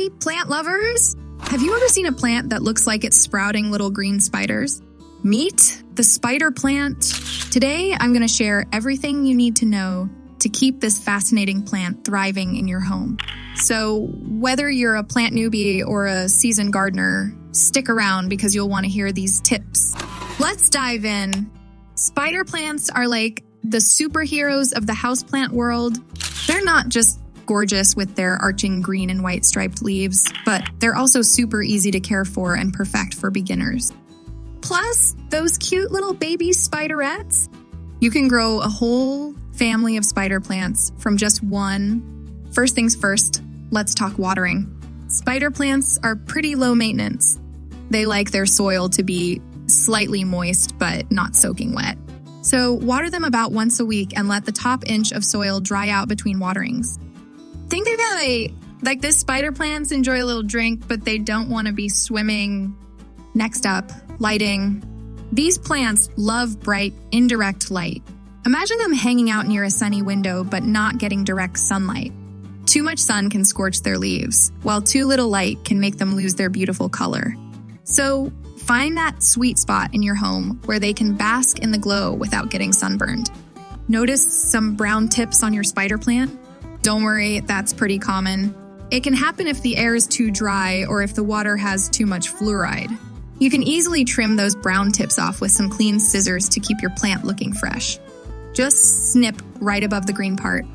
Hey, plant lovers! Have you ever seen a plant that looks like it's sprouting little green spiders? Meet the spider plant. Today, I'm going to share everything you need to know to keep this fascinating plant thriving in your home. So whether you're a plant newbie or a seasoned gardener, stick around because you'll want to hear these tips. Let's dive in. Spider plants are like the superheroes of the houseplant world. They're not just gorgeous with their arching green and white striped leaves, but they're also super easy to care for and perfect for beginners. Plus, those cute little baby spiderettes. You can grow a whole family of spider plants from just one. First things first, let's talk watering. Spider plants are pretty low maintenance. They like their soil to be slightly moist, but not soaking wet. So water them about once a week and let the top inch of soil dry out between waterings. Think of it like this spider plants enjoy a little drink, but they don't want to be swimming. Next up, lighting. These plants love bright, indirect light. Imagine them hanging out near a sunny window, but not getting direct sunlight. Too much sun can scorch their leaves, while too little light can make them lose their beautiful color. So find that sweet spot in your home where they can bask in the glow without getting sunburned. Notice some brown tips on your spider plant? Don't worry, that's pretty common. It can happen if the air is too dry or if the water has too much fluoride. You can easily trim those brown tips off with some clean scissors to keep your plant looking fresh. Just snip right above the green part.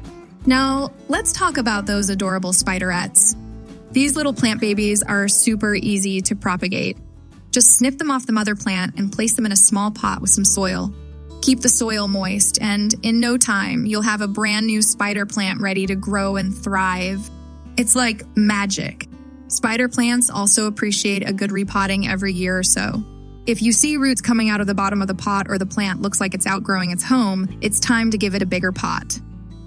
Now, let's talk about those adorable spiderettes. These little plant babies are super easy to propagate. Just snip them off the mother plant and place them in a small pot with some soil. Keep the soil moist, and in no time, you'll have a brand new spider plant ready to grow and thrive. It's like magic. Spider plants also appreciate a good repotting every year or so. If you see roots coming out of the bottom of the pot or the plant looks like it's outgrowing its home, it's time to give it a bigger pot.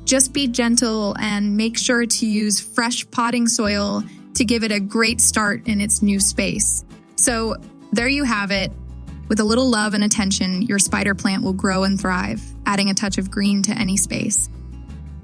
Just be gentle and make sure to use fresh potting soil to give it a great start in its new space. So there you have it. With a little love and attention, your spider plant will grow and thrive, adding a touch of green to any space.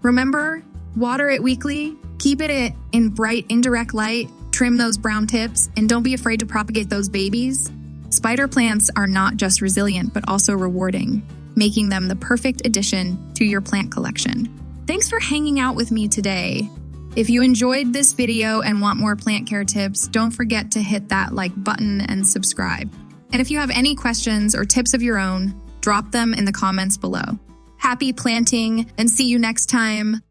Remember, water it weekly, keep it in bright, indirect light, trim those brown tips, and don't be afraid to propagate those babies. Spider plants are not just resilient, but also rewarding, making them the perfect addition to your plant collection. Thanks for hanging out with me today. If you enjoyed this video and want more plant care tips, don't forget to hit that like button and subscribe. And if you have any questions or tips of your own, drop them in the comments below. Happy planting and see you next time.